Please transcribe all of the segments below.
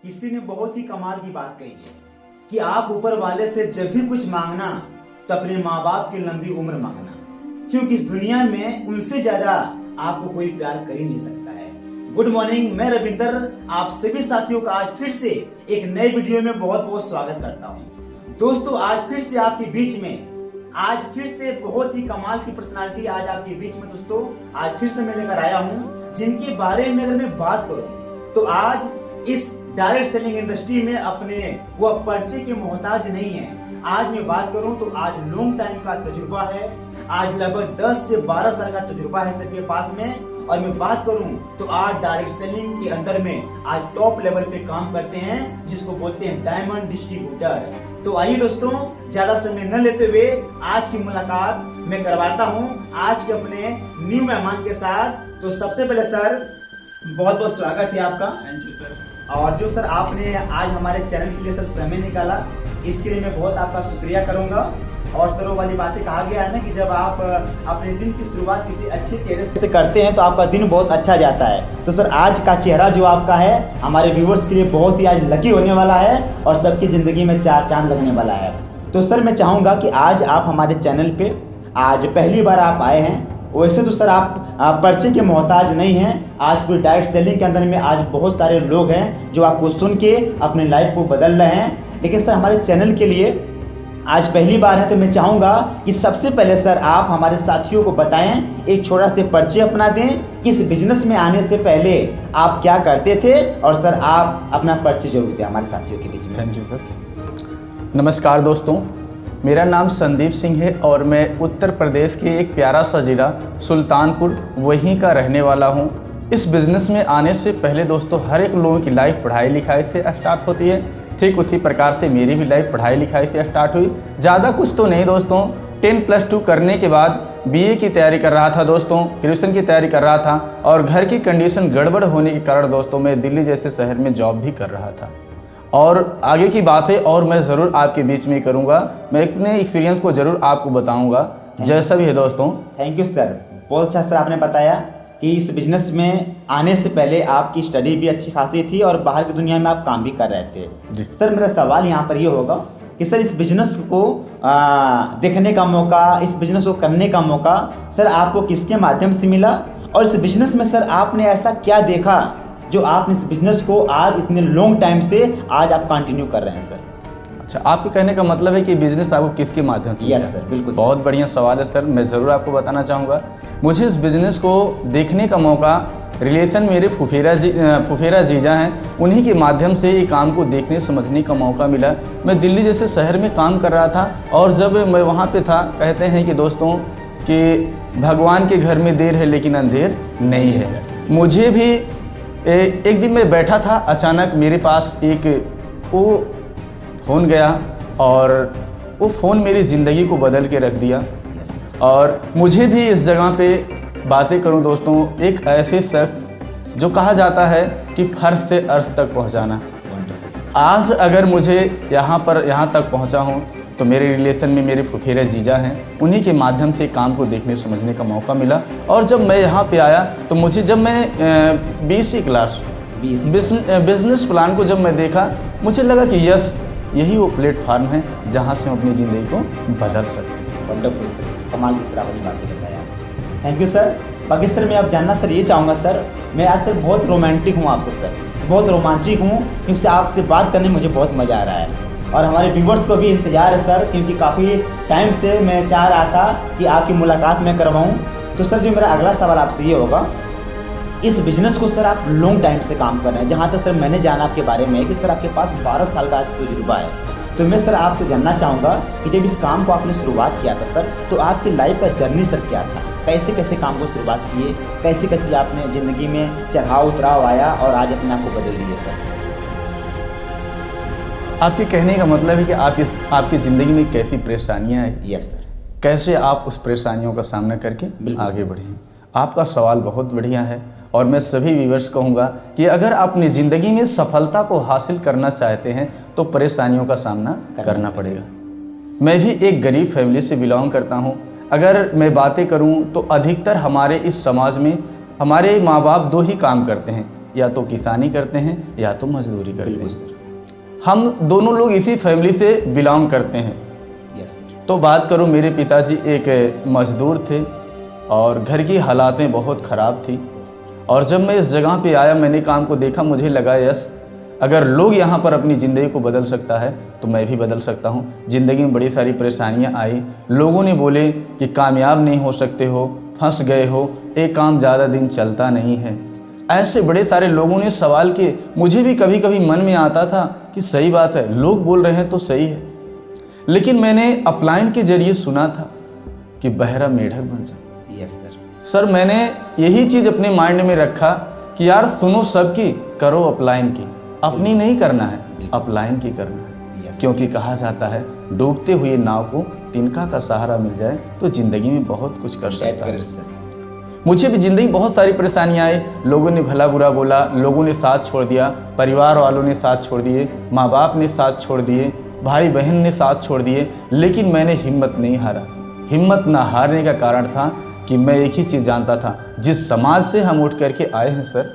किसी ने बहुत ही कमाल की बात कही है कि आप ऊपर वाले से जब भी कुछ मांगना तो अपने माँ बाप की लंबी उम्र मांगना, क्योंकि इस दुनिया में उनसे ज्यादा आपको कोई प्यार कर ही नहीं सकता है। गुड मॉर्निंग, मैं रविंदर आप सभी साथियों का आज फिर से एक नए वीडियो में बहुत बहुत स्वागत करता हूँ। दोस्तों, आज फिर से आपके बीच में फिर से बहुत ही कमाल की पर्सनालिटी आज आपके बीच में दोस्तों आज फिर से मैं लेकर आया हूँ, जिनके बारे में अगर मैं बात करूँ तो आज इस डायरेक्ट सेलिंग इंडस्ट्री में अपने वो पर्चे के मोहताज नहीं है। आज मैं बात करूं तो आज लॉन्ग टाइम का तजुर्बा है, आज लगभग 10 से 12 साल का तजुर्बा है सबके पास में। और मैं बात करूं तो आज डायरेक्ट सेलिंग के अंदर में आज टॉप लेवल पे काम करते हैं, जिसको बोलते हैं डायमंड डिस्ट्रीब्यूटर। तो आइए दोस्तों, ज्यादा समय न लेते हुए आज की मुलाकात मैं करवाता हूं आज के अपने न्यू मेहमान के साथ। तो सबसे पहले सर बहुत बहुत स्वागत है आपका। Thank you sir. और जो सर आपने आज हमारे चैनल के लिए सर समय निकाला, इसके लिए मैं बहुत आपका शुक्रिया करूंगा। और सर वो वाली बातें कहा गया है ना कि जब आप अपने दिन की शुरुआत किसी अच्छे चेहरे से करते हैं तो आपका दिन बहुत अच्छा जाता है। तो सर आज का चेहरा जो आपका है हमारे व्यूवर्स के लिए बहुत ही आज लकी होने वाला है और सबकी जिंदगी में 4 चांद लगने वाला है। तो सर मैं चाहूँगा कि आज आप हमारे चैनल पे आज पहली बार आप आए हैं। वैसे तो सर आप पर्चे के मोहताज नहीं हैं। आज पूरी डायरेक्ट सेलिंग के अंदर में आज बहुत सारे लोग हैं जो आपको सुन के अपने लाइफ को बदल रहे हैं, लेकिन सर हमारे चैनल के लिए आज पहली बार है। तो मैं चाहूँगा कि सबसे पहले सर आप हमारे साथियों को बताएं, एक छोटा से परिचय अपना दें। इस बिजनेस में आने से पहले आप क्या करते थे, और सर आप अपना परिचय जरूर दें हमारे साथियों के बीच में। Thank you sir. नमस्कार दोस्तों, मेरा नाम संदीप सिंह है और मैं उत्तर प्रदेश के एक प्यारा सा जिला सुल्तानपुर वहीं का रहने वाला हूं। इस बिज़नेस में आने से पहले दोस्तों हर एक लोगों की लाइफ पढ़ाई लिखाई से स्टार्ट होती है, ठीक उसी प्रकार से मेरी भी लाइफ पढ़ाई लिखाई से स्टार्ट हुई। ज़्यादा कुछ तो नहीं दोस्तों, 10+2 करने के बाद BA की तैयारी कर रहा था दोस्तों, ग्रेजुएशन की तैयारी कर रहा था, और घर की कंडीशन गड़बड़ होने के कारण दोस्तों मैं दिल्ली जैसे शहर में जॉब भी कर रहा था। और आगे की बातें और मैं ज़रूर आपके बीच में करूंगा, मैं अपने एक्सपीरियंस को ज़रूर आपको बताऊंगा जैसा भी है दोस्तों। थैंक यू सर, बहुत अच्छा सर आपने बताया कि इस बिजनेस में आने से पहले आपकी स्टडी भी अच्छी खासी थी और बाहर की दुनिया में आप काम भी कर रहे थे। सर मेरा सवाल यहाँ पर ये होगा कि सर इस बिजनेस को देखने का मौका, इस बिजनेस को करने का मौका सर आपको किसके माध्यम से मिला, और इस बिजनेस में सर आपने ऐसा क्या देखा जो आपने इस बिजनेस को आज इतने लॉन्ग टाइम से आज आप कंटिन्यू कर रहे हैं सर। अच्छा, आपके कहने का मतलब है कि बिजनेस आपको किसके माध्यम से? यस सर, बिल्कुल। बहुत बढ़िया सवाल है सर, मैं ज़रूर आपको बताना चाहूँगा। मुझे इस बिज़नेस को देखने का मौका रिलेशन मेरे फुफेरा जीजा हैं, उन्हीं के माध्यम से ये काम को देखने समझने का मौका मिला। मैं दिल्ली जैसे शहर में काम कर रहा था और जब मैं वहाँ पे था, कहते हैं कि दोस्तों कि भगवान के घर में देर है लेकिन अंधेर नहीं है। मुझे भी एक दिन मैं बैठा था, अचानक मेरे पास एक वो फ़ोन गया और वो फ़ोन मेरी ज़िंदगी को बदल के रख दिया। और मुझे भी इस जगह पे बातें करूं दोस्तों, एक ऐसे शख्स जो कहा जाता है कि फर्श से अर्श तक पहुंचाना। आज अगर मुझे यहाँ तक पहुंचा हूं तो मेरे रिलेशन में मेरे फुफेरे जीजा हैं, उन्हीं के माध्यम से काम को देखने समझने का मौका मिला। और जब मैं यहाँ पे आया तो मुझे, जब मैं 20वीं क्लास बिजनेस प्लान को जब मैं देखा, मुझे लगा कि यस, यही वो प्लेटफार्म है जहाँ से हम अपनी ज़िंदगी को बदल सकते हैं। वंडरफुल सर, कमाल की तरह अपनी बातें बताया। Thank you sir. बाकी सर मैं अब जानना सर ये चाहूँगा सर, मैं आज सर बहुत रोमांटिक हूँ आपसे सर, बहुत रोमांचिक हूँ, क्योंकि आपसे बात करने में मुझे बहुत मज़ा आ रहा है और हमारे व्यूवर्स को भी इंतजार है सर, क्योंकि काफ़ी टाइम से मैं चाह रहा था कि आपकी मुलाकात मैं करवाऊँ। तो सर जो मेरा अगला सवाल आपसे ये होगा, इस बिजनेस को सर आप लॉन्ग टाइम से काम कर रहे हैं, जहाँ तक सर मैंने जाना आपके बारे में कि सर आपके पास 12 साल का आज तजुर्बा है। तो मैं सर आपसे जानना चाहूँगा कि जब इस काम को आपने शुरुआत किया था सर, तो आपकी लाइफ का जर्नी सर क्या था, कैसे कैसे काम को शुरुआत किए, कैसे कैसे आपने ज़िंदगी में चढ़ाव उतराव आया और आज अपने आप को बदल दिए सर। आपके कहने का मतलब है कि आपकी ज़िंदगी में कैसी परेशानियाँ हैं? Yes sir. कैसे आप उस परेशानियों का सामना करके आगे बढ़े हैं? आपका सवाल बहुत बढ़िया है और मैं सभी व्यूअर्स कहूँगा कि अगर आप अपनी ज़िंदगी में सफलता को हासिल करना चाहते हैं तो परेशानियों का सामना करना पड़ेगा। मैं भी एक गरीब फैमिली से बिलोंग करता हूँ। अगर मैं बातें करूँ तो अधिकतर हमारे इस समाज में हमारे माँ बाप 2 ही काम करते हैं, या तो किसानी करते हैं या तो मजदूरी करते बिल्कुल हैं। सर। हम दोनों लोग इसी फैमिली से बिलोंग करते हैं। Yes sir. तो बात करूं, मेरे पिताजी एक मजदूर थे और घर की हालातें बहुत ख़राब थी। और जब मैं इस जगह पे आया, मैंने काम को देखा, मुझे लगा यस, अगर लोग यहाँ पर अपनी ज़िंदगी को बदल सकता है तो मैं भी बदल सकता हूँ। ज़िंदगी में बड़ी सारी परेशानियाँ आई, लोगों ने बोले कि कामयाब नहीं हो सकते हो, फंस गए हो, एक काम ज़्यादा दिन चलता नहीं है। ऐसे बड़े सारे लोगों ने सवाल किए। मुझे भी कभी कभी मन में आता था कि सही बात है, लोग बोल रहे हैं तो सही है। लेकिन मैंने अपलाइन के जरिए सुना था कि बहरा मेढक बन जा। Yes sir. सर, मैंने यही चीज़ अपने माइंड में रखा कि यार सुनो सबकी, करो अपलाइन की, अपनी नहीं करना है, अपलाइन की करना है। यस। क्योंकि कहा जाता है डूबते हुए नाव को तिनका का सहारा मिल जाए तो जिंदगी में बहुत कुछ कर सकता है। मुझे भी जिंदगी बहुत सारी परेशानियां आई, लोगों ने भला बुरा बोला, लोगों ने साथ छोड़ दिया, परिवार वालों ने साथ छोड़ दिए, माँ बाप ने साथ छोड़ दिए, भाई बहन ने साथ छोड़ दिए, लेकिन मैंने हिम्मत नहीं हारा। हिम्मत ना हारने का कारण था कि मैं एक ही चीज़ जानता था, जिस समाज से हम उठ करके आए हैं सर,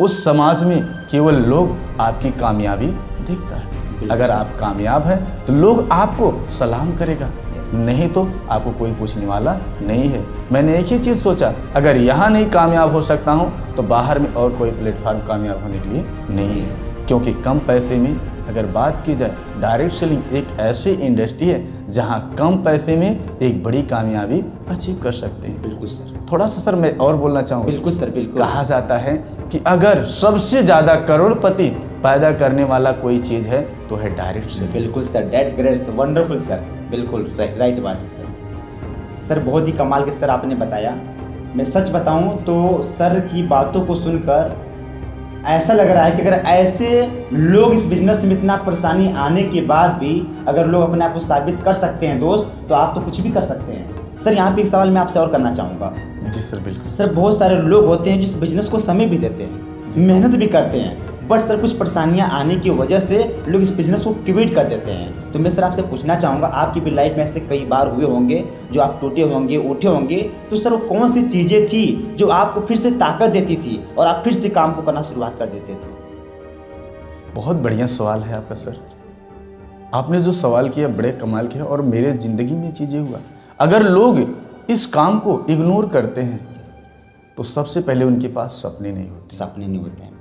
उस समाज में केवल लोग आपकी कामयाबी देखता है। अगर आप कामयाब हैं तो लोग आपको सलाम करेगा, नहीं तो आपको कोई पूछने वाला नहीं है। मैंने एक ही चीज़ सोचा, अगर यहाँ नहीं कामयाब हो सकता हूँ तो बाहर में और कोई प्लेटफॉर्म कामयाब होने के लिए नहीं है। क्योंकि कम पैसे में अगर बात की जाए, डायरेक्ट सेलिंग एक ऐसी इंडस्ट्री है जहाँ कम पैसे में एक बड़ी कामयाबी अचीव कर सकते हैं। बिल्कुल सर। थोड़ा सा सर मैं और बोलना चाहूँगा। बिल्कुल सर, बिल्कुल। कहा जाता है कि अगर सबसे ज़्यादा करोड़पति पैदा करने वाला कोई चीज़ है तो है डायरेक्ट सेलिंग। बिल्कुल sir, that great, wonderful sir, बिल्कुल राइट बात है सर। सर बहुत ही कमाल के सर आपने बताया। मैं सच बताऊं तो सर की बातों को सुनकर ऐसा लग रहा है कि अगर ऐसे लोग इस बिजनेस में इतना परेशानी आने के बाद भी अगर लोग अपने आप को साबित कर सकते हैं दोस्त, तो आप तो कुछ भी कर सकते हैं। सर यहाँ पे एक सवाल मैं आपसे और करना चाहूँगा। जी सर, बिल्कुल। सर बहुत सारे लोग होते हैं जिस बिजनेस को समय भी देते हैं, मेहनत भी करते हैं, बट सर कुछ परेशानियां आने की वजह से लोग इस बिजनेस को क्विट कर देते हैं। तो मैं सर आपसे पूछना चाहूँगा, आपकी भी लाइफ में ऐसे कई बार हुए होंगे जो आप टूटे होंगे, उठे होंगे, तो सर वो कौन सी चीज़ें थी जो आपको फिर से ताकत देती थी और आप फिर से काम को करना शुरुआत कर देते थे? बहुत बढ़िया सवाल है आपका सर। आपने जो सवाल किया बड़े कमाल के है और मेरे ज़िंदगी में चीज़ें हुआ। अगर लोग इस काम को इग्नोर करते हैं तो सबसे पहले उनके पास सपने नहीं होते। सपने नहीं होते हैं।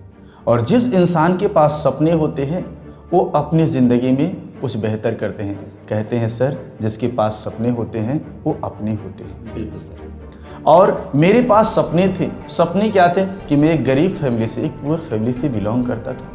और जिस इंसान के पास सपने होते हैं वो अपनी ज़िंदगी में कुछ बेहतर करते हैं। कहते हैं सर, जिसके पास सपने होते हैं वो अपने होते हैं। बिल्कुल सर। और मेरे पास सपने थे। सपने क्या थे कि मैं एक गरीब फैमिली से, एक पुअर फैमिली से बिलोंग करता था।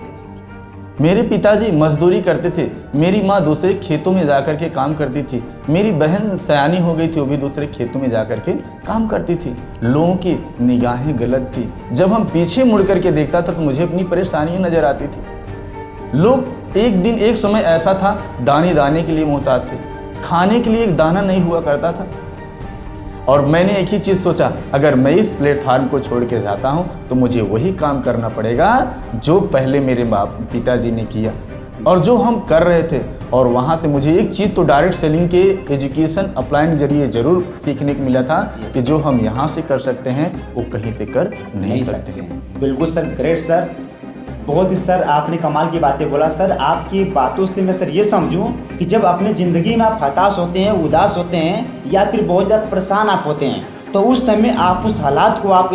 मेरे पिताजी मजदूरी करते थे, मेरी माँ दूसरे खेतों में जाकर के काम करती थी, मेरी बहन सयानी हो गई थी, वो भी दूसरे खेतों में जाकर के काम करती थी। लोगों की निगाहें गलत थी। जब हम पीछे मुड़ करके देखता था तो मुझे अपनी परेशानियां नजर आती थी। लोग एक समय ऐसा था, दाने दाने के लिए मोहताज थे, खाने के लिए एक दाना नहीं हुआ करता था। और मैंने एक ही चीज़ सोचा, अगर मैं इस प्लेटफार्म को छोड़ के जाता हूं तो मुझे वही काम करना पड़ेगा जो पहले मेरे पिताजी ने किया और जो हम कर रहे थे। और वहां से मुझे एक चीज़ तो डायरेक्ट सेलिंग के एजुकेशन अपलाइन जरिए जरूर सीखने को मिला था कि जो हम यहाँ से कर सकते हैं वो कहीं से कर नहीं सकते हैं। बिल्कुल सर, ग्रेट सर, बहुत ही सर आपने कमाल की बातें बोला। सर आपकी बातों से मैं सर ये समझूं कि जब अपने ज़िंदगी में आप हताश होते हैं, उदास होते हैं या फिर बहुत ज़्यादा परेशान आप होते हैं, तो उस समय आप उस हालात को आप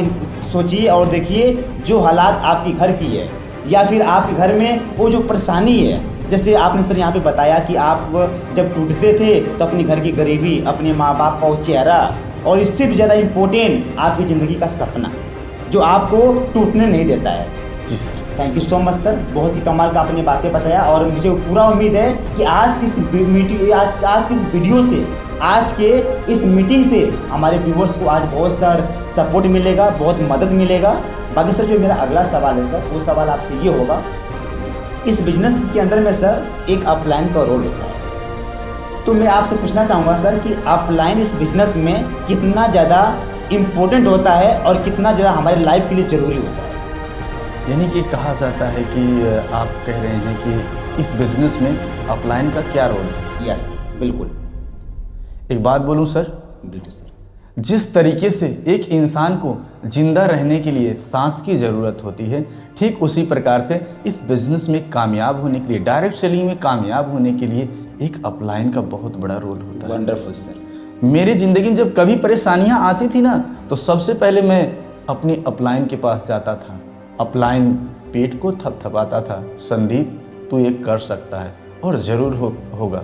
सोचिए और देखिए जो हालात आपके घर की है या फिर आपके घर में वो जो परेशानी है। जैसे आपने सर यहाँ पे बताया कि आप जब टूटते थे तो अपने घर की गरीबी, अपने माँ बाप का वो चेहरा, और इससे भी ज़्यादा इम्पोर्टेंट आपकी ज़िंदगी का सपना जो आपको टूटने नहीं देता है। जी sir, thank you so much sir, बहुत ही कमाल का आपने बातें बताया। और मुझे पूरा उम्मीद है कि आज की इस वीडियो से, आज के इस मीटिंग से हमारे व्यूवर्स को आज बहुत सर सपोर्ट मिलेगा, बहुत मदद मिलेगा। बाकी सर जो मेरा अगला सवाल है सर, वो सवाल आपसे ये होगा, इस बिजनेस के अंदर में सर एक अपलाइन का रोल होता है, तो मैं आपसे पूछना चाहूँगा सर कि अपलाइन इस बिजनेस में कितना ज़्यादा इम्पोर्टेंट होता है और कितना ज़्यादा हमारे लाइफ के लिए ज़रूरी होता है? यानी कि कहा जाता है कि आप कह रहे हैं कि इस बिजनेस में अपलाइन का क्या रोल है? यस, बिल्कुल। एक बात बोलूं सर, बिल्कुल सर, जिस तरीके से एक इंसान को जिंदा रहने के लिए सांस की ज़रूरत होती है, ठीक उसी प्रकार से इस बिजनेस में कामयाब होने के लिए, डायरेक्ट सेलिंग में कामयाब होने के लिए एक अपलाइन का बहुत बड़ा रोल होता है। Wonderful sir. मेरी ज़िंदगी में जब कभी परेशानियां आती थी ना, तो सबसे पहले मैं अपनी अपलाइन के पास जाता था। अपलाइन पेट को थपथपाता था, संदीप तू ये कर सकता है और ज़रूर होगा।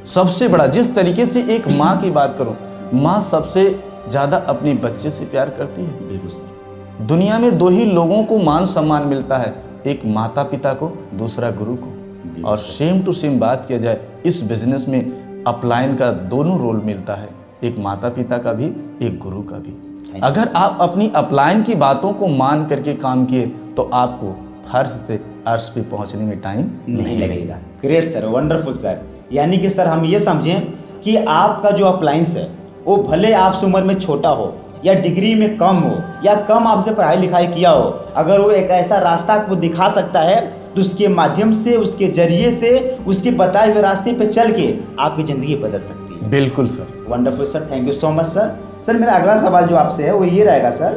सबसे बड़ा, जिस तरीके से एक माँ की बात करूं, माँ सबसे ज़्यादा अपने बच्चे से प्यार करती है। बिल्कुल सर। दुनिया में दो ही लोगों को मान सम्मान मिलता है, एक माता पिता को, दूसरा गुरु को। और सेम टू सेम बात किया जाए, इस बिजनेस में अपलाइन का दोनों रोल मिलता है, एक माता पिता का भी, एक गुरु का भी। अगर आप अपनी अपलाइन की बातों को मान करके काम किए तो आपको फर्श से अर्श पे पहुंचने में टाइम नहीं लगेगा। Great sir, wonderful sir. यानी कि सर हम ये समझें कि आपका जो अप्लायंस है वो भले आपसे उम्र में छोटा हो या डिग्री में कम हो या कम आपसे पढ़ाई लिखाई किया हो, अगर वो एक ऐसा रास्ता आपको दिखा सकता है तो उसके माध्यम से, उसके जरिए से, उसके बताए हुए रास्ते पे चल के आपकी ज़िंदगी बदल सकती है। बिल्कुल sir. Wonderful sir, thank you so much sir. Sir मेरा अगला सवाल जो आपसे है वो ये रहेगा सर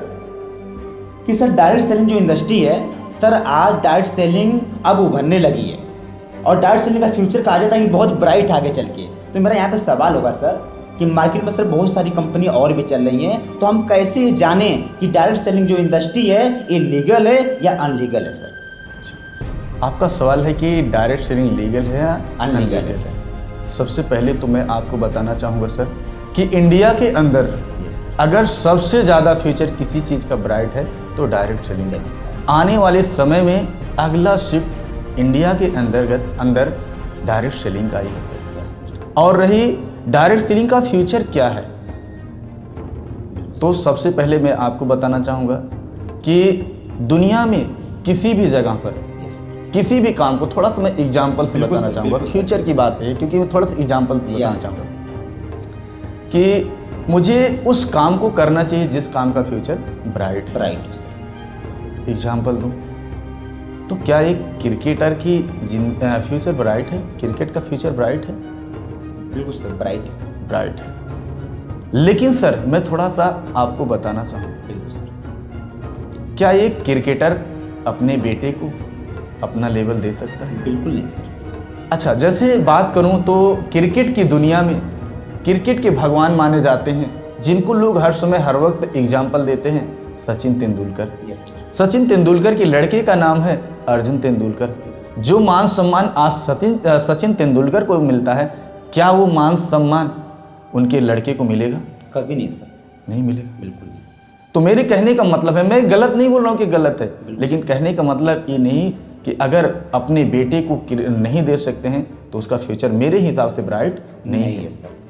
कि सर डायरेक्ट सेलिंग जो इंडस्ट्री है सर, आज डायरेक्ट सेलिंग अब उभरने लगी है और डायरेक्ट सेलिंग का फ्यूचर कहा जाता है कि बहुत ब्राइट आगे चल के। तो मेरा यहाँ पे सवाल होगा सर कि मार्केट में सर बहुत सारी कंपनी और भी चल रही हैं, तो हम कैसे जानें कि डायरेक्ट सेलिंग जो इंडस्ट्री है ये लीगल है या अनलीगल है सर? आपका सवाल है कि डायरेक्ट सेलिंग लीगल है या अनलीगल है सर? सबसे पहले तो मैं आपको बताना चाहूँगा सर कि इंडिया के अंदर अगर सबसे ज़्यादा फ्यूचर किसी चीज़ का ब्राइट है तो डायरेक्ट सेलिंग है। आने वाले समय में अगला शिफ्ट इंडिया के अंदर डायरेक्ट सेलिंग का ही है सर। और रही डायरेक्ट सेलिंग का फ्यूचर क्या है, तो सबसे पहले मैं आपको बताना चाहूँगा कि दुनिया में किसी भी जगह पर किसी भी काम को, थोड़ा सा मैं एग्जाम्पल से बताना चाहूँगा, फ्यूचर की बात है क्योंकि मैं थोड़ा सा एग्जाम्पल बताना चाहूँगा कि मुझे उस काम को करना चाहिए जिस काम का फ्यूचर ब्राइट है। एग्जाम्पल दूं तो क्या एक क्रिकेटर की फ्यूचर ब्राइट है? क्रिकेट का फ्यूचर ब्राइट है? बिल्कुल सर, ब्राइट है। लेकिन सर मैं थोड़ा सा आपको बताना चाहूँगा, बिल्कुल सर, क्या एक क्रिकेटर अपने बेटे को अपना लेवल दे सकता है? बिल्कुल नहीं सर। अच्छा, जैसे बात करूं तो क्रिकेट की दुनिया में क्रिकेट के भगवान माने जाते हैं, जिनको लोग हर समय हर वक्त एग्जाम्पल देते हैं, सचिन तेंदुलकर। सचिन तेंदुलकर के लड़के का नाम है अर्जुन तेंदुलकर। जो मान सम्मान आज सचिन तेंदुलकर को मिलता है, क्या वो मान सम्मान उनके लड़के को मिलेगा? कभी नहीं सर, नहीं मिलेगा, बिल्कुल नहीं। तो मेरे कहने का मतलब है, मैं गलत नहीं बोल रहा हूँ कि गलत है, लेकिन कहने का मतलब ये नहीं कि अगर अपने बेटे को नहीं दे सकते हैं तो उसका फ्यूचर मेरे हिसाब से ब्राइट नहीं है सर।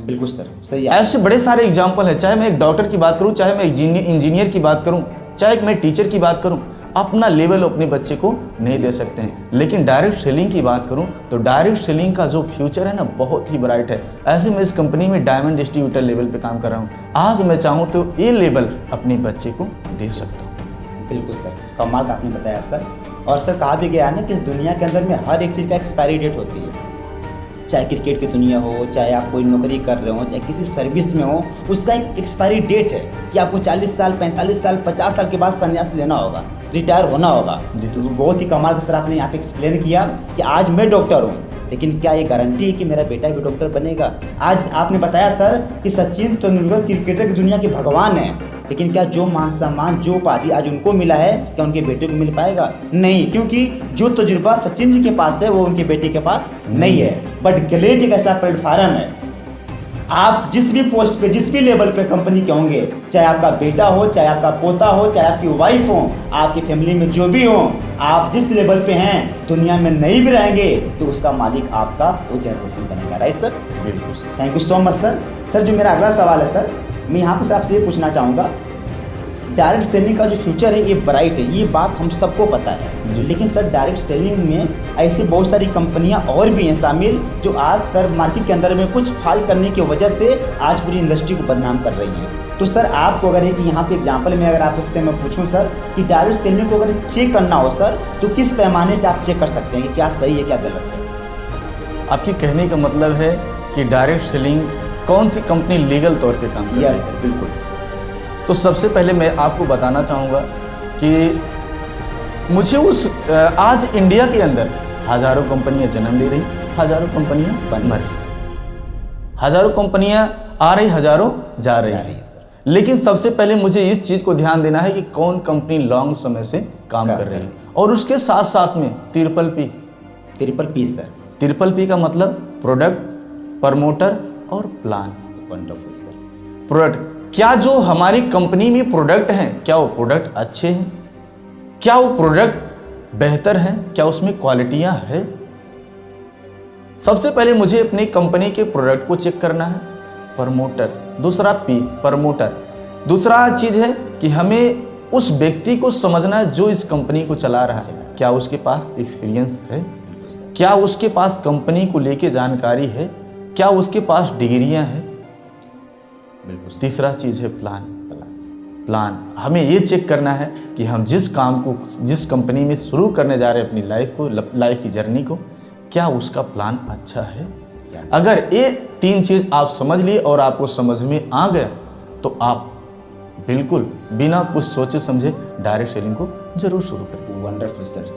बिल्कुल सर, सही। ऐसे बड़े सारे एग्जाम्पल है, चाहे मैं एक डॉक्टर की बात करूं, चाहे मैं इंजीनियर की बात करूं, चाहे मैं टीचर की बात करूं, अपना लेवल अपने बच्चे को नहीं दे सकते हैं। लेकिन डायरेक्ट सेलिंग की बात करूं तो डायरेक्ट सेलिंग का जो फ्यूचर है ना, बहुत ही ब्राइट है। ऐसे मैं इस कंपनी में डायमंड डिस्ट्रीब्यूटर लेवल पे काम कर रहा हूं। आज मैं चाहूं तो ये लेवल अपने बच्चे को दे सकता हूं। बिल्कुल सर, कमाल का आपने बताया सर। और सर कहा भी गया है ना कि इस दुनिया के अंदर में हर एक चीज़ का एक्सपायरी डेट होती है। चाहे क्रिकेट की दुनिया हो, चाहे आप कोई नौकरी कर रहे हो, चाहे किसी सर्विस में हो, उसका एक एक्सपायरी डेट है कि आपको 40 साल, 45 साल, 50 साल के बाद संन्यास लेना होगा, रिटायर होना होगा। तो बहुत ही कमाल का सर आपने यहाँ पे एक्सप्लेन किया कि आज मैं डॉक्टर हूँ, लेकिन क्या ये गारंटी है कि मेरा बेटा भी डॉक्टर बनेगा? आज आपने बताया सर कि सचिन तेंदुलकर क्रिकेटर की दुनिया के भगवान हैं, लेकिन क्या जो मान सम्मान, जो उपाधि आज उनको मिला है, क्या उनके बेटे को मिल पाएगा? नहीं, क्योंकि जो तजुर्बा सचिन जी के पास है वो उनके बेटे के पास नहीं है। बट ग्लेज एक ऐसा प्लेटफार्म है, आप जिस भी पोस्ट पे, जिस भी लेवल पे कंपनी के होंगे, चाहे आपका बेटा हो, चाहे आपका पोता हो, चाहे आपकी वाइफ हो, आपकी फैमिली में जो भी हो, आप जिस लेवल पे हैं, दुनिया में नहीं भी रहेंगे तो उसका मालिक आपका वो जनरेशन बनेगा। Right sir? बिल्कुल। Thank you so much sir. Sir जो मेरा अगला सवाल है सर, मैं यहाँ पर आपसे ये पूछना चाहूँगा, डायरेक्ट सेलिंग का जो फ्यूचर है ये ब्राइट है, ये बात हम सबको पता है, लेकिन सर डायरेक्ट सेलिंग में ऐसी बहुत सारी कंपनियां और भी हैं शामिल जो आज सर मार्केट के अंदर में कुछ फाल्ट करने की वजह से आज पूरी इंडस्ट्री को बदनाम कर रही हैं। तो सर आपको अगर एक यहाँ पे एग्जांपल में अगर आपसे मैं पूछूं सर कि डायरेक्ट सेलिंग को अगर चेक करना हो सर, तो किस पैमाने पर आप चेक कर सकते हैं कि क्या सही है क्या गलत है? आपके कहने का मतलब है कि डायरेक्ट सेलिंग कौन सी कंपनी लीगल तौर पे काम कर रही है। यस सर, बिल्कुल। तो सबसे पहले मैं आपको बताना चाहूँगा कि मुझे आज इंडिया के अंदर हजारों कंपनियां जन्म ले रही, हजारों कंपनियां बन रही, हजारों कंपनियां आ रही, हजारों जा रही है। लेकिन सबसे पहले मुझे इस चीज को ध्यान देना है कि कौन कंपनी लॉन्ग समय से काम कर रही है, और उसके साथ साथ में triple P sir. Triple P का मतलब प्रोडक्ट, प्रमोटर और प्लान। Wonderful sir. प्रोडक्ट, क्या जो हमारी कंपनी में प्रोडक्ट हैं, क्या वो प्रोडक्ट अच्छे हैं, क्या वो प्रोडक्ट बेहतर हैं, क्या उसमें क्वालिटियां हैं। सबसे पहले मुझे अपनी कंपनी के प्रोडक्ट को चेक करना है। प्रमोटर, दूसरा पी, प्रमोटर। दूसरा चीज है कि हमें उस व्यक्ति को समझना है जो इस कंपनी को चला रहा है, क्या उसके पास एक्सपीरियंस है, क्या उसके पास कंपनी को लेके जानकारी है, क्या उसके पास डिग्रियां हैं। बिल्कुल। तीसरा चीज है प्लान। हमें ये चेक करना है कि हम जिस काम को, जिस कंपनी में शुरू करने जा रहे हैं अपनी लाइफ की जर्नी को, क्या उसका प्लान अच्छा है। अगर ये 3 चीज आप समझ लिए और आपको समझ में आ गया तो आप बिल्कुल बिना कुछ सोचे समझे डायरेक्ट सेलिंग को जरूर शुरू करें। Wonderful sir,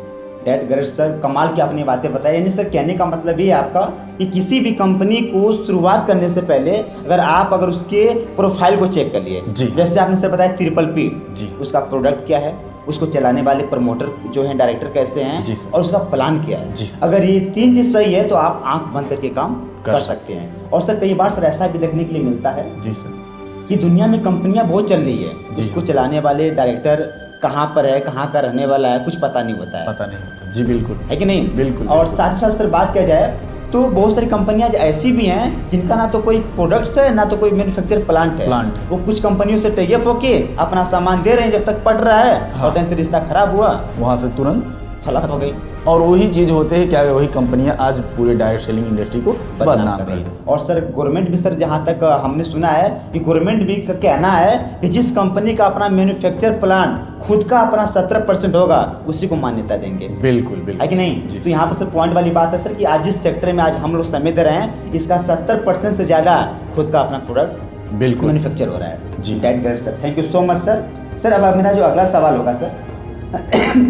that great sir, कमाल की आपने बातें बताई। यानी सर कहने का मतलब ये है आपका कि किसी भी कंपनी को शुरुआत करने से पहले अगर उसके प्रोफाइल को चेक कर लिए, जैसे आपने सर बताया ट्रिपल पी जी, उसका प्रोडक्ट क्या है, उसको चलाने वाले प्रमोटर जो हैं, डायरेक्टर कैसे हैं, और उसका प्लान क्या है। अगर ये 3 चीज सही है तो आप आंख बंद करके काम कर सकते हैं। और सर कई बार सर ऐसा भी देखने के लिए मिलता है जी सर कि दुनिया में कंपनियां बहुत चल रही है, जिसको चलाने वाले डायरेक्टर कहाँ पर है, कहाँ का रहने वाला है, कुछ पता नहीं होता है। जी बिल्कुल, है कि नहीं। बिल्कुल। और साथ साथ सर बात किया जाए तो बहुत सारी कंपनियां ऐसी भी हैं जिनका ना तो कोई प्रोडक्ट्स है ना तो कोई मैन्युफैक्चर प्लांट है। वो कुछ कंपनियों से टाइप होके अपना सामान दे रहे हैं, जब तक पड़ रहा है और तब से रिश्ता खराब हुआ, वहां से तुरंत फलत हो गई। और वही चीज होते हैं, क्या वही कंपनियां आज पूरे डायरेक्ट सेलिंग इंडस्ट्री को बदनाम कर रही है। और सर गवर्नमेंट भी सर, जहां तक हमने सुना है कि गवर्नमेंट भी कहना है कि जिस कंपनी का अपना मैन्युफैक्चर प्लांट खुद का अपना 17% होगा उसी को मान्यता देंगे। बिल्कुल बिल्कुल, है कि नहीं। तो यहाँ पर सर पॉइंट वाली बात है सर कि आज जिस सेक्टर में आज हम लोग समय दे रहे हैं, इसका 70% से ज्यादा खुद का अपना प्रोडक्ट बिल्कुल मैन्युफैक्चर हो रहा है जी। That great sir, thank you so much sir. Sir अब मेरा जो अगला सवाल होगा सर,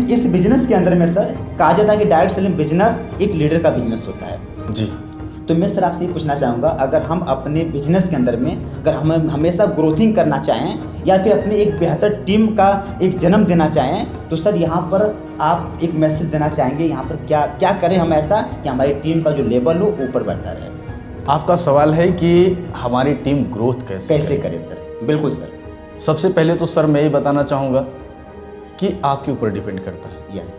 इस बिजनेस के अंदर में सर कहा जाता है कि डायरेक्ट सेलिंग बिजनेस एक लीडर का बिजनेस होता है जी। तो मैं सर आपसे ये पूछना चाहूँगा, अगर हम अपने बिजनेस के अंदर में अगर हम हमेशा ग्रोथिंग करना चाहें या फिर अपने एक बेहतर टीम का एक जन्म देना चाहें, तो सर यहाँ पर आप एक मैसेज देना चाहेंगे, यहाँ पर क्या क्या करें हम ऐसा कि हमारी टीम का जो लेवल हो ऊपर बढ़ता रहे। आपका सवाल है कि हमारी टीम ग्रोथ कैसे करे सर। बिल्कुल सर, सबसे पहले तो सर मैं ये बताना चाहूँगा कि आपके ऊपर डिपेंड करता है। यस,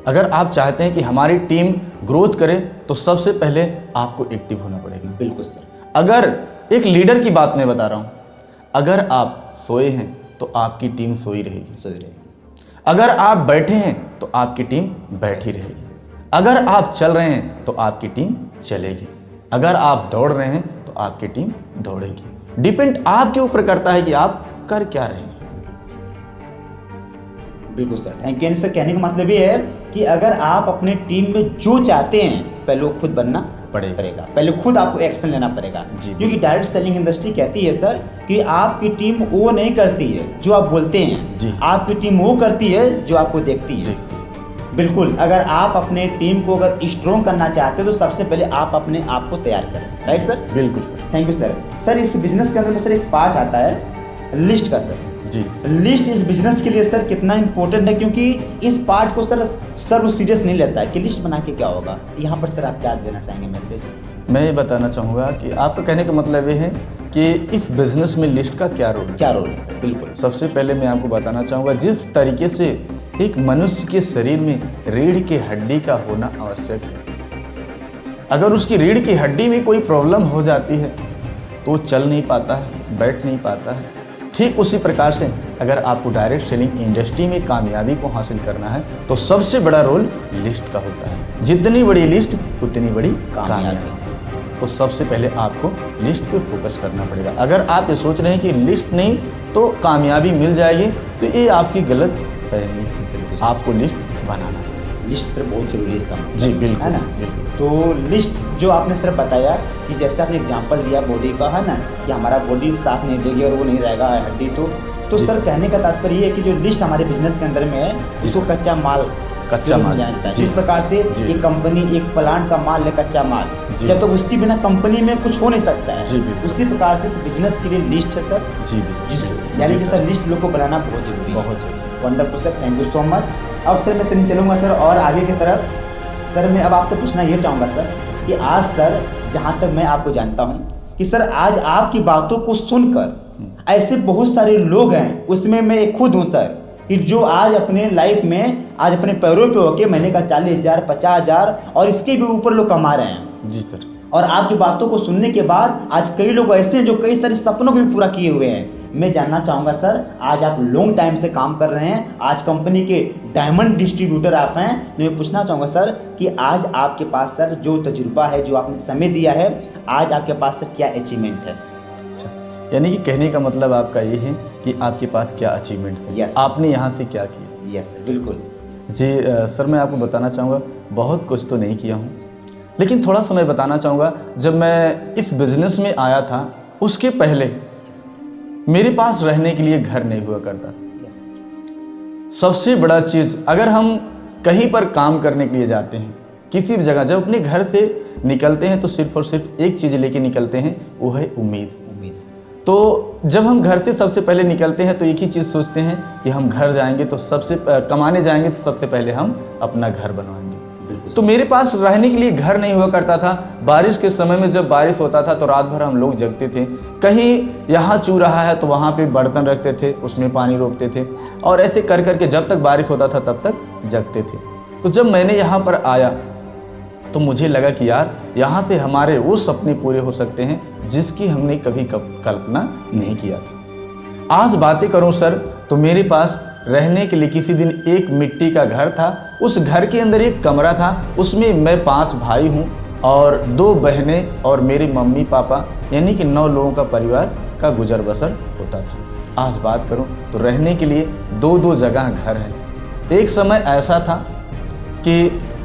अगर आप चाहते हैं कि हमारी टीम ग्रोथ करे तो सबसे पहले आपको एक्टिव होना पड़ेगा। बिल्कुल सर। अगर एक लीडर की बात मैं बता रहा हूं, अगर आप सोए हैं तो आपकी टीम सोई रहेगी। अगर आप बैठे हैं तो आपकी टीम बैठी रहेगी। अगर आप चल रहे हैं तो आपकी टीम चलेगी। अगर आप दौड़ रहे हैं तो आपकी टीम दौड़ेगी। डिपेंड आपके ऊपर करता है कि आप कर क्या रहे हैं। बिल्कुल सर, थैंक यू। सर कहने का मतलब ये है कि अगर आप अपने टीम में जो चाहते हैं पहले वो खुद बनना पड़ेगा, पहले खुद आपको एक्शन लेना पड़ेगा। क्योंकि डायरेक्ट सेलिंग इंडस्ट्री कहती है सर कि आपकी टीम वो नहीं करती है जो आप बोलते हैं, आपकी टीम वो करती है जो आपको देखती है। बिल्कुल, अगर आप अपने टीम को अगर स्ट्रॉन्ग करना चाहते हैं तो सबसे पहले आप अपने आप को तैयार करें। Right sir. बिल्कुल sir, thank you sir. Sir इस बिजनेस के अंदर में सर एक पार्ट आता है लिस्ट का सर जी। लिस्ट इस बिजनेस के लिए सर कितना इंपॉर्टेंट है, क्योंकि इस पार्ट को सर वो सीरियस नहीं लेता है कि लिस्ट बना के क्या होगा। यहाँ पर सर आप क्या देना चाहेंगे मैसेज। मैं ये बताना चाहूँगा कि आपका कहने का मतलब ये है कि इस बिजनेस में लिस्ट का क्या रोल है सर। बिल्कुल, सबसे पहले मैं आपको बताना चाहूँगा जिस तरीके से एक मनुष्य के शरीर में रीढ़ की हड्डी का होना आवश्यक है। अगर उसकी रीढ़ की हड्डी में कोई प्रॉब्लम हो जाती है तो चल नहीं पाता है, बैठ नहीं पाता है। ठीक उसी प्रकार से अगर आपको डायरेक्ट सेलिंग इंडस्ट्री में कामयाबी को हासिल करना है तो सबसे बड़ा रोल लिस्ट का होता है। जितनी बड़ी लिस्ट उतनी बड़ी कामयाबी। तो सबसे पहले आपको लिस्ट पे फोकस करना पड़ेगा। अगर आप ये सोच रहे हैं कि लिस्ट नहीं तो कामयाबी मिल जाएगी तो ये आपकी गलत फहमी है। आपको लिस्ट बनाना है। लिस्ट सर बहुत जरूरी है इसका, जी बिल्कुल, है ना। बिल्कुल। तो लिस्ट जो आपने सर बताया कि जैसे आपने एग्जांपल दिया बॉडी का, है ना, कि हमारा बॉडी साथ नहीं देगी और वो नहीं रहेगा हड्डी, तो जी सर कहने का तात्पर्य ये है कि जो लिस्ट हमारे बिजनेस के अंदर में है जिसको कच्चा माल जाना जाता है, जी। जिस प्रकार से जी। एक कंपनी एक प्लांट का माल है कच्चा माल, जी। जब तक उसके बिना कंपनी में कुछ हो नहीं सकता है, जी, बिल्कुल। उसी प्रकार से इस बिजनेस के लिए लिस्ट है सर, जी बिल्कुल, यानी जी कि सर लिस्ट लोग को बनाना बहुत जरूरी है। बहुत जरूरी। Wonderful sir, thank you so much. अब सर मैं तनी चलूंगा सर और आगे की तरफ। सर मैं अब आपसे पूछना ये चाहूँगा सर कि आज सर जहाँ तक मैं आपको जानता हूँ कि सर आज आपकी बातों को सुनकर ऐसे बहुत सारे लोग हैं, उसमें मैं एक खुद हूँ सर, कि जो आज अपने लाइफ में आज अपने पैरों पे होके महीने का 40,000 50,000 और इसके भी ऊपर लोग कमा रहे हैं। जी सर। और आपकी बातों को सुनने के बाद आज कई लोग ऐसे हैं जो कई सारे सपनों को भी पूरा किए हुए हैं। मैं जानना चाहूँगा सर, आज आप लॉन्ग टाइम से काम कर रहे हैं, आज कंपनी के डायमंड डिस्ट्रीब्यूटर आप हैं, तो मैं पूछना चाहूँगा सर कि आज आपके पास सर जो तजुर्बा है, जो आपने समय दिया है, आज आपके पास सर क्या अचीवमेंट है? अच्छा, यानी कि कहने का मतलब आपका ये है कि आपके पास क्या अचीवमेंट्स हैं, Yes. आपने यहाँ से क्या किया? यस बिल्कुल। जी सर, मैं आपको बताना चाहूँगा बहुत कुछ तो नहीं किया हूँ, लेकिन थोड़ा सा मैं बताना चाहूँगा। जब मैं इस बिज़नेस में आया था उसके पहले मेरे पास रहने के लिए घर नहीं हुआ करता था। यस सबसे बड़ा चीज़, अगर हम कहीं पर काम करने के लिए जाते हैं किसी भी जगह, जब अपने घर से निकलते हैं तो सिर्फ और सिर्फ एक चीज़ लेके निकलते हैं, वो है उम्मीद। तो जब हम घर से सबसे पहले निकलते हैं तो एक ही चीज़ सोचते हैं कि हम घर जाएंगे तो कमाने जाएंगे तो सबसे पहले हम अपना घर बनवाएंगे। तो मेरे पास रहने के लिए घर नहीं हुआ करता था। बारिश के समय में जब बारिश होता था तो रात भर हम लोग जगते थे, कहीं यहाँ चू रहा है तो वहाँ पे बर्तन रखते थे, उसमें पानी रोकते थे, और ऐसे कर करके जब तक बारिश होता था तब तक जगते थे। तो जब मैंने यहाँ पर आया तो मुझे लगा कि यार यहाँ से हमारे वो सपने पूरे हो सकते हैं जिसकी हमने कभी कल्पना नहीं किया था। आज बातें करूँ सर तो मेरे पास रहने के लिए किसी दिन एक मिट्टी का घर था, उस घर के अंदर एक कमरा था, उसमें मैं 5 भाई हूँ और 2 बहनें और मेरे मम्मी पापा, यानी कि 9 लोगों का परिवार का गुजर बसर होता था। आज बात करूँ तो रहने के लिए 2-2 जगह घर है। एक समय ऐसा था कि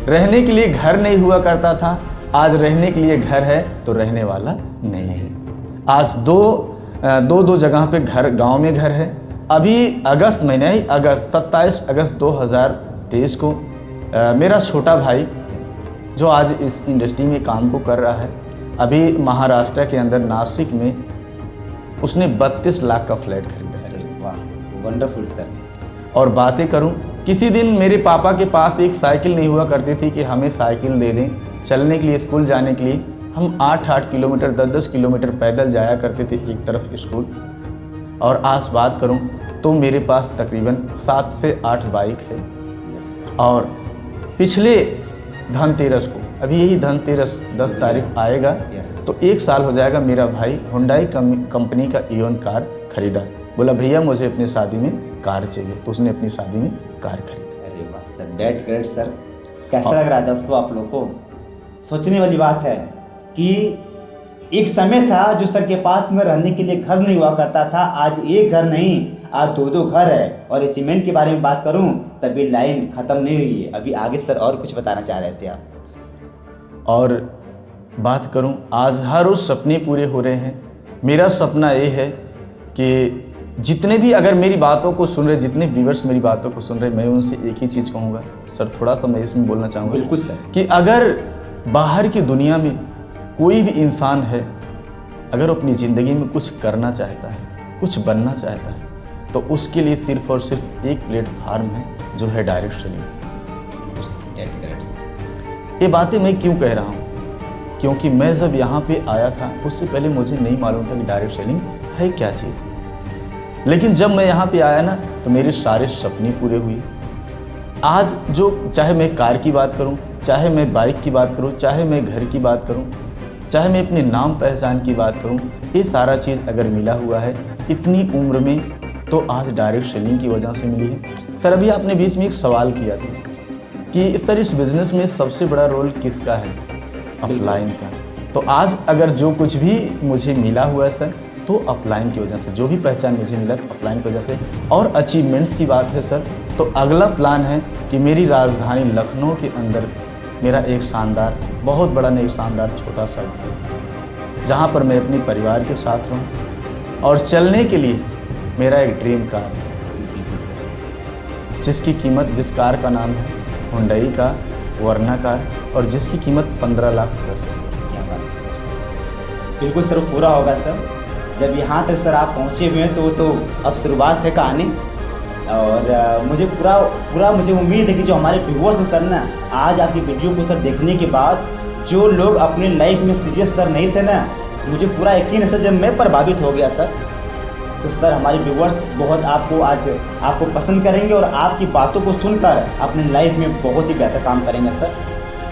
रहने के लिए घर नहीं हुआ करता था, आज रहने के लिए घर है तो रहने वाला नहीं है। आज दो जगह पे घर, गांव में घर है। अभी अगस्त महीने ही 27 अगस्त 2023 को मेरा छोटा भाई जो आज इस इंडस्ट्री में काम को कर रहा है, अभी महाराष्ट्र के अंदर नासिक में उसने 32 लाख का फ्लैट खरीदा है। वाह वंडरफुल सर। और बातें करूं, किसी दिन मेरे पापा के पास एक साइकिल नहीं हुआ करती थी कि हमें साइकिल दे दें चलने के लिए, स्कूल जाने के लिए। हम 8-8 किलोमीटर 10-10 किलोमीटर पैदल जाया करते थे एक तरफ स्कूल। और आज बात करूं तो मेरे पास तकरीबन 7 से 8 बाइक है। और पिछले धनतेरस को, अभी यही धनतेरस 10 तारीख आएगा तो 1 साल हो जाएगा, मेरा भाई हुंडई कंपनी का इओन कार खरीदा। बोला भैया मुझे अपनी शादी में कार चाहिए, तो उसने अपनी शादी में कार खरीदा। अरे वाह सर, डेट ग्रेट सर। कैसा लग रहा है दोस्तों आप लोग को? सोचने वाली बात है कि एक समय था जो सर के पास में रहने के लिए घर नहीं हुआ करता था, आज एक घर नहीं आज 2-2 घर है। और अचीवमेंट के बारे में बात करूं तभी लाइन खत्म नहीं हुई है, अभी आगे सर और कुछ बताना चाह रहे थे आप। और बात करूं, आज हर उस सपने पूरे हो रहे हैं। मेरा सपना ये है कि जितने भी अगर मेरी बातों को सुन रहे, जितने व्यूअर्स मेरी बातों को सुन रहे, मैं उनसे एक ही चीज़ कहूँगा सर, थोड़ा सा मैं इसमें बोलना चाहूँगा। बिल्कुल सर। कि अगर बाहर की दुनिया में कोई भी इंसान है, अगर अपनी ज़िंदगी में कुछ करना चाहता है, कुछ बनना चाहता है, तो उसके लिए सिर्फ और सिर्फ एक प्लेटफार्म है जो है डायरेक्ट सेलिंग। ये बातें मैं क्यों कह रहा हूँ? क्योंकि मैं जब यहाँ पे आया था उससे पहले मुझे नहीं मालूम था कि डायरेक्ट सेलिंग है क्या चीज़। लेकिन जब मैं यहाँ पे आया ना तो मेरे सारे सपने पूरे हुए। आज जो चाहे मैं कार की बात करूँ, चाहे मैं बाइक की बात करूँ, चाहे मैं घर की बात करूँ, चाहे मैं अपने नाम पहचान की बात करूँ, ये सारा चीज़ अगर मिला हुआ है इतनी उम्र में तो आज डायरेक्ट सेलिंग की वजह से मिली है। सर अभी आपने बीच में एक सवाल किया था कि सर इस बिज़नेस में सबसे बड़ा रोल किसका है? ऑफलाइन का। तो आज अगर जो कुछ भी मुझे मिला हुआ है सर तो अपलाइन की वजह से, जो भी पहचान मुझे मिला तो अपलाइन की वजह से। और अचीवमेंट्स की बात है सर तो अगला प्लान है कि मेरी राजधानी लखनऊ के अंदर मेरा एक शानदार, बहुत बड़ा नहीं, शानदार छोटा सा घर, जहाँ पर मैं अपने परिवार के साथ रहूँ और चलने के लिए मेरा एक ड्रीम कार है, जिसकी कीमत, जिस कार का नाम है हुंडई का वर्ना कार, और जिसकी कीमत 15 लाख प्लस है सर। क्या बात है सर, बिल्कुल सर पूरा होगा सर। जब यहाँ तक सर आप पहुँचे हुए हैं तो अब शुरुआत है कहानी। और मुझे पूरा मुझे उम्मीद है कि जो हमारे व्यूअर्स हैं सर ना, आज आपकी वीडियो को सर देखने के बाद जो लोग अपने लाइफ में सीरियस सर नहीं थे ना, मुझे पूरा यकीन है सर, जब मैं प्रभावित हो गया सर, तो सर हमारे व्यूअर्स बहुत आपको पसंद करेंगे और आपकी बातों को सुनकर अपने लाइफ में बहुत ही बेहतर काम करेंगे सर।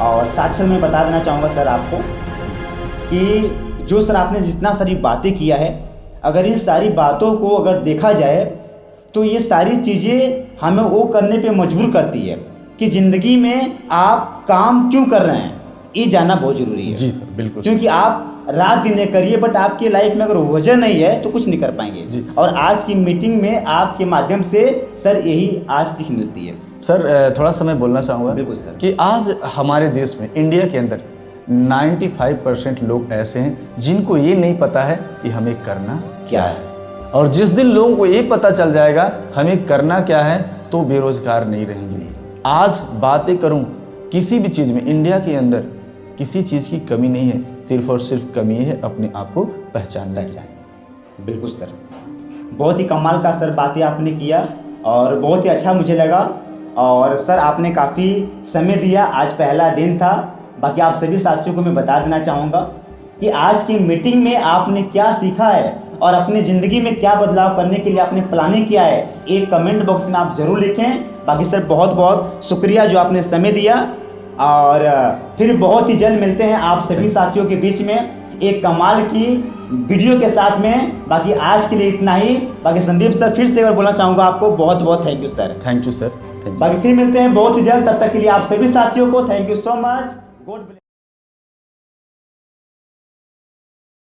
और साथ साथ मैं बता देना चाहूँगा सर आपको कि जो सर आपने जितना सारी बातें किया है, अगर इन सारी बातों को अगर देखा जाए तो ये सारी चीज़ें हमें वो करने पे मजबूर करती है कि ज़िंदगी में आप काम क्यों कर रहे हैं, ये जानना बहुत ज़रूरी है। जी सर, बिल्कुल। क्योंकि आप रात दिन करिए, बट आपकी लाइफ में अगर वजह नहीं है तो कुछ नहीं कर पाएंगे जी। और आज की मीटिंग में आपके माध्यम से सर यही आज सीख मिलती है। सर थोड़ा सा मैं बोलना चाहूँगा बिल्कुल सर, कि आज हमारे देश में, इंडिया के अंदर 95% लोग ऐसे हैं जिनको ये नहीं पता है कि हमें करना क्या है। और जिस दिन लोगों को ये पता चल जाएगा हमें करना क्या है तो बेरोजगार नहीं रहेंगे। आज बातें करूं किसी भी चीज़ में, इंडिया के अंदर किसी चीज़ की कमी नहीं है, सिर्फ और सिर्फ कमी है अपने आप को पहचानने की। बिल्कुल सर, बहुत ही कमाल का सर बातें आपने किया और बहुत ही अच्छा मुझे लगा। और सर आपने काफ़ी समय दिया, आज पहला दिन था। बाकी आप सभी साथियों को मैं बता देना चाहूँगा कि आज की मीटिंग में आपने क्या सीखा है और अपनी ज़िंदगी में क्या बदलाव करने के लिए आपने प्लानिंग किया है, एक कमेंट बॉक्स में आप ज़रूर लिखें। बाकी सर बहुत बहुत शुक्रिया जो आपने समय दिया, और फिर बहुत ही जल्द मिलते हैं आप सभी साथियों के बीच में एक कमाल की वीडियो के साथ में। बाकी आज के लिए इतना ही। बाकी संदीप सर फिर से एक बार बोलना चाहूँगा आपको बहुत बहुत thank you sir. Thank you sir, thank you. बाकी फिर मिलते हैं बहुत ही जल्द, तब तक के लिए आप सभी साथियों को thank you so much. God bless.